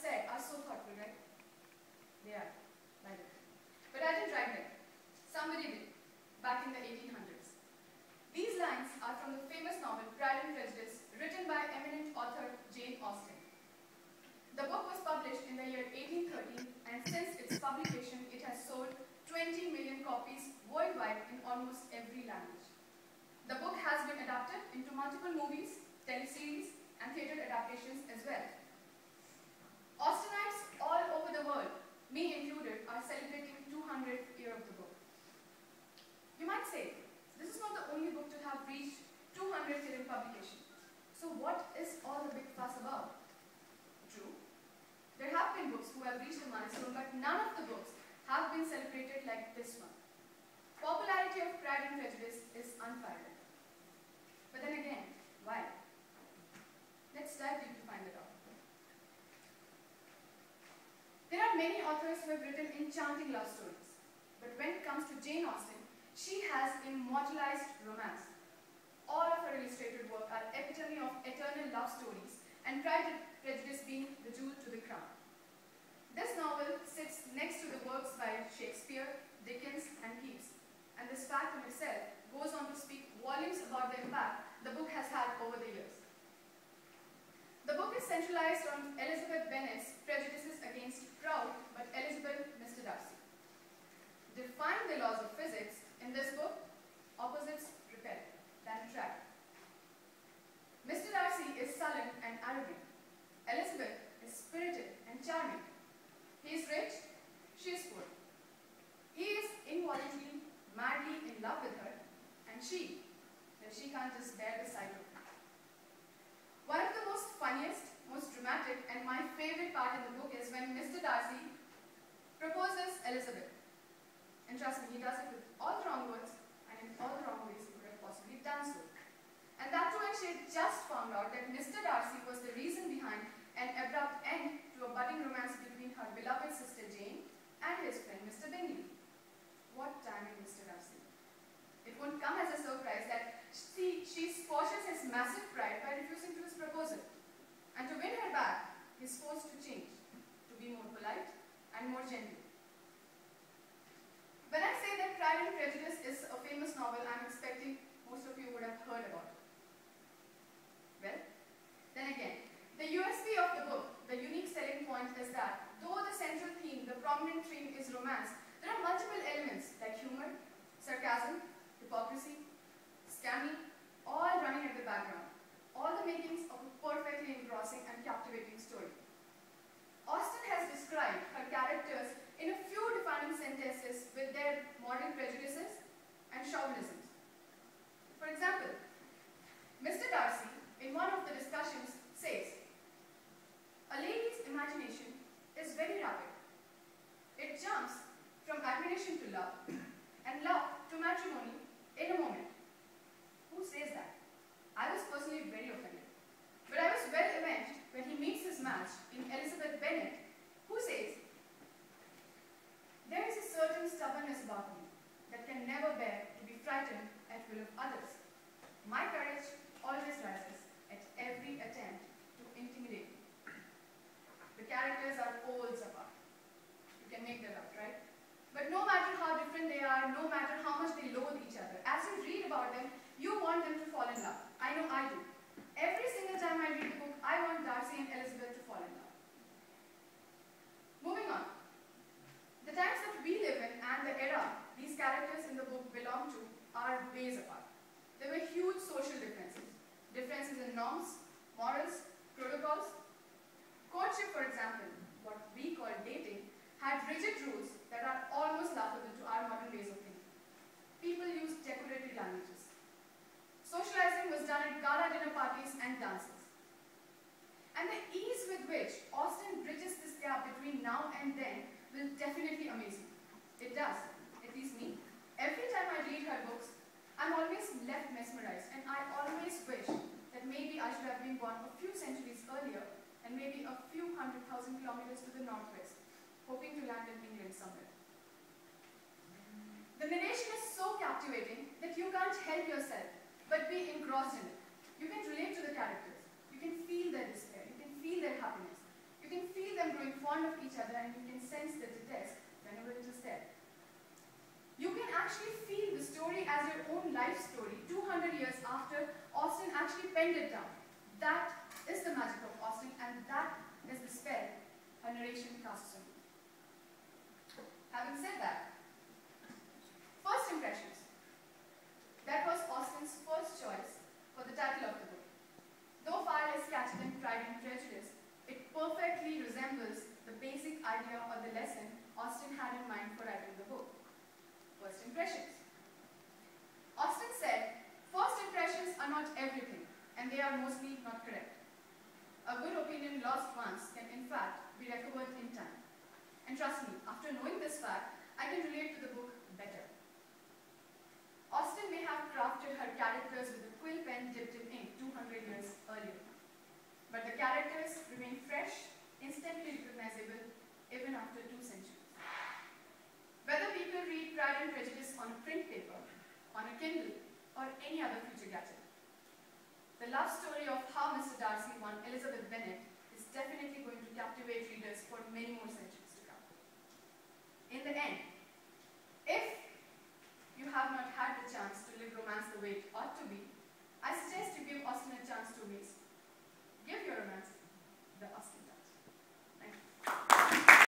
said are so thoughtful, right? They are, by the way. But I didn't write them. Somebody did, back in the 1800s. These lines are from the famous novel Pride and Prejudice, written by eminent author Jane Austen. The book was published in the year 1813, and since its publication, it has sold 20 million copies worldwide in almost every language. The book has been adapted into multiple movies, teleseries, and theatre adaptations as well. Austenites all over the world, me included, are celebrating 200th year of the book. You might say, this is not the only book to have reached 200th year in publication. So what is all the big fuss about? True. There have been books who have reached a milestone, but none of the books have been celebrated like this one. Popularity of Pride and Prejudice is unparalleled. But then again, why? Let's dive deep to find it out. There are many authors who have written enchanting love stories. But when it comes to Jane Austen, she has immortalized romance. All of her illustrated work are epitome of eternal love stories, and Pride and Prejudice being the jewel to the crown. This novel sits next to the works by Shakespeare, Dickens, and Keats, and this fact in itself goes on to speak volumes about the impact the book has had over the years. The book is centralized on Elizabeth Bennet's prejudices against proud but eligible Mr. Darcy. Defying the laws of physics, in this book, opposites repel than attract. Mr. Darcy is sullen and arrogant. Elizabeth is spirited and charming. He is rich, she is poor. He is involuntarily, madly in love with her, and she can't just bear the sight of him. One of the most funniest, most dramatic, and my favorite part in the book is when Mr. Darcy proposes Elizabeth. And trust me, he does it with all the wrong words and in all the wrong ways he could have possibly done so. And that too when she had just found out that Mr. Darcy was the reason behind an abrupt end to a budding romance between her beloved sister Jane and his friend Mr. Bingley. What timing, Mr. Darcy. It won't come as a surprise that she squashes his massive pride by refusing to his proposal. And to win her back, he's forced to change, to be more polite and more gentle. When I say that Pride and Prejudice is a famous novel, I'm expecting most of you would have heard about it. Well, then again, the USP of the book, the unique selling point is that though the central theme, the prominent theme is romance, there are multiple elements like humor, sarcasm, hypocrisy, scandal, all running at the background. All the makings of a perfectly engrossing and captivating story. Austen has described her characters in a few defining sentences with their moral prejudices and chauvinisms. For example, Mr. Darcy, in one of the discussions, says, "A lady's imagination is very rapid. It jumps from admiration to love, and love to matrimony in a moment." Who says that? I was personally very offended. But I was well avenged when he meets his match in Elizabeth Bennet, who says, "There is a certain stubbornness about me that can never bear to be frightened at will of others. My courage always rises at every attempt to intimidate me." The characters are poles apart. You can make that out, right? But no matter how different they are, no matter how much they loathe each other, as you read about them, you want them to fall in love. I know I do. Every single time I read the book, I want Darcy and Elizabeth to fall in love. Moving on. The times that we live in and the era these characters in the book belong to are ways apart. There were huge social differences. Differences in norms, morals, protocols. Courtship, for example, what we call dating, had rigid rules that are almost laughable to our modern ways of thinking. People used decorative languages. Socializing was done at gala dinner parties and dances. And the ease with which Austen bridges this gap between now and then will definitely amaze you. It does, at least me. Every time I read her books, I'm always left mesmerized, and I always wish that maybe I should have been born a few centuries earlier and maybe a few 100,000 kilometers to the northwest, hoping to land in England somewhere. The narration is so captivating that you can't help yourself but be engrossed in it. You can relate to the characters. You can feel their despair. You can feel their happiness. You can feel them each other and you can sense the detest whenever it is there. You can actually feel the story as your own life story 200 years after Austen actually penned it down. That is the magic of Austen, and that is the spell her narration casts on you. Having said that, first impressions. That was Austen's first choice for the title of the book. Though far less catchy than Pride and Prejudice, it perfectly resembles the basic idea or the lesson Austen had in mind for writing the book. First impressions. Austen said, first impressions are not everything, and they are mostly not correct. A good opinion lost once can in fact be recovered in time. And trust me, after knowing this fact, I can relate to the book better. Austen may have crafted her characters with a quill pen dipped in ink 200 years earlier. But the characters remain fresh, instantly recognizable, even after 2 centuries. Whether people read Pride and Prejudice on a print paper, on a Kindle, or any other future gadget, the love story